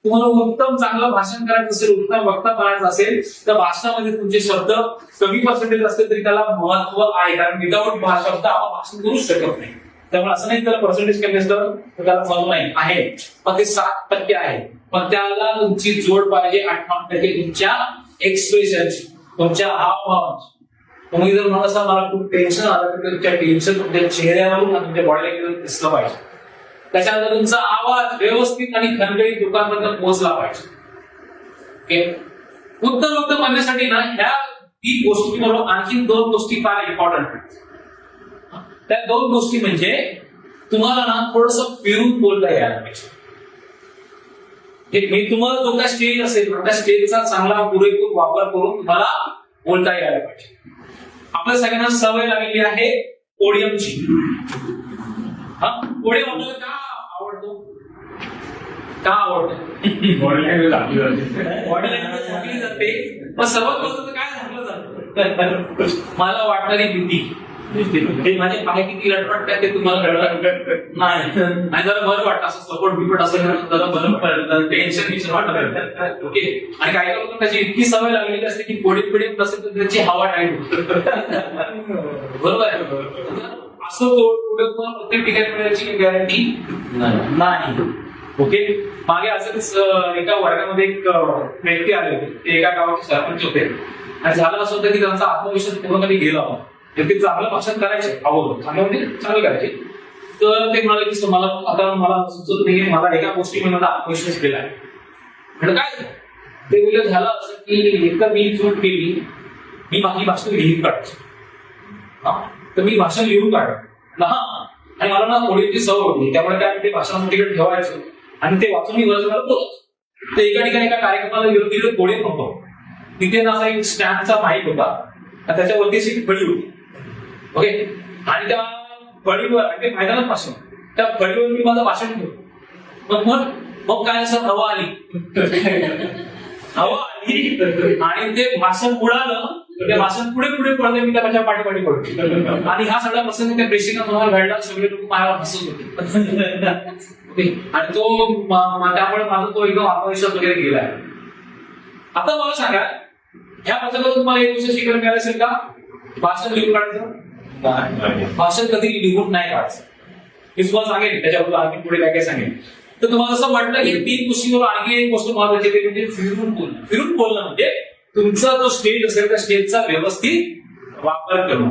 तुम्हाला उत्तम चांगलं भाषण करायचं असेल, उत्तम वक्ता बनायचं असेल तर भाषणामध्ये तुमचे शब्द कमी पर्सेंटेज असतील तरी त्याला महत्व आहे, कारण विदाऊट शब्द आपण भाषण करूच शकत नाही. त्यामुळे असं नाही त्याला पर्सेंटेज कमी असलं तर त्याला महत्व नाही आहे, पण ते 7% आहे. पण त्याला तुमची जोड पाहिजे 8% तुमच्या एक्सप्रेशनची, तुमच्या हावभावाची. तुम्ही जर म्हणत असाल मला खूप टेन्शन आलं तर तुमच्या टेन्शन तुमच्या चेहऱ्यावरून आणि तुमच्या बॉडी लँग्वेज दिसलं पाहिजे. त्याच्यानंतर तुमचा आवाज व्यवस्थित आणि खणखणीत लोकांपर्यंत पोहोचला पाहिजे. उत्तम वक्ता बनण्यासाठी ना ह्या 3 गोष्टींबरोबर आणखी 2 गोष्टी फार इम्पॉर्टंट आहेत. त्या 2 गोष्टी म्हणजे तुम्हाला ना थोडस फिरून बोलता यायला पाहिजे. मी तुम्हाला जो काय स्टेज असेल त्या स्टेजचा चांगला पुरेपूर वापर करून तुम्हाला बोलता यायला पाहिजे. आपल्या सगळ्यांना सवय लागलेली आहे पोडियमची. पोडियम आपल्याला का आवडतो? का आवडतो? बॉडी लँग्वेज आपली बॉडी लँग्वेज आपली जाते, पण सर्वात महत्त्वाचं काय झालं जातं? मला वाटणारी भीती, माझे पाय किती लटपटतात ते तुम्हाला कळलं नाही. जरा बरं वाटतं असं सपोर्ट बिपट असं जरा बरं पडलं, टेन्शन वाटत. ओके. आणि काही लोकांना त्याची इतकी सवय लागलेली असते की पोडी नसेल तर त्याची हवा टाईट बरोबर आहे. असं तुम्हाला प्रत्येक ठिकाणी मिळण्याची गॅरंटी नाही. ओके. मागे असंच एका वर्गामध्ये एक व्यक्ती आले होते, ते एका गावाचे सरपंच होते. आणि झालं असं होतं की त्यांचा आत्मविश्वास पूर्णपणे गेला होता. ते चांगलं भाषण करायचे, आवडतं चांगलं म्हणजे चांगलं करायचे. तर ते म्हणाले की मला आता मला सुचत नाही, मला एका गोष्टीमध्ये माझा आत्मविश्वास गेलाय. म्हणजे काय ते बोलले झालं असं की एकदा मी चूक केली, मी माझी भाषण लिहित काढायची. तर मी भाषण लिहून काढलं आणि मला ना थोडीची सवय होती, त्यामुळे काय ते भाषण तिकडे ठेवायचं आणि ते वाचून मी वर्षाला बोलत. तर एका ठिकाणी एका कार्यक्रमाला गेलो, तिथे थोडे नव्हतो. तिथे ना असा एक स्टॅम्पचा माईक होता आणि त्याच्यावरती अशी फळी होती. ओके. आणि त्या फळीवर आणि मैदानात भाषण, त्या फळीवर मी माझं भाषण ठेवलं. मग काय असं हवा आली आणि ते भाषण उडालं. ते भाषण पुढे पुढे पडले, मी त्याच्या पाठीपाठी पडतो. आणि हा सगळा प्रसंग त्या प्रेक्षकांना तुम्हाला घडला, सगळे लोक माझ्यावर हसत होते. आणि तो त्यामुळे माझा तो एकदम आत्मविश्वास वगैरे गेलाय. आता मला सांगा, ह्या प्रसंगातून तुम्हाला एक गोष्ट शिकायला मिळालं असेल का? भाषण लिहून काढायचं, भाषण कधी लिहून नाही काढायचं. मी तुम्हाला सांगेन त्याच्याबरोबर आणखी पुढे काय काय सांगेन. तर तुम्हाला असं वाटलं की 3 गोष्टींवर आणखी एक गोष्ट महत्वाची आहे, म्हणजे फिरून बोलणं. फिरून बोलणं म्हणजे तुमचा जो स्टेज असेल त्या स्टेजचा व्यवस्थित वापर करणं.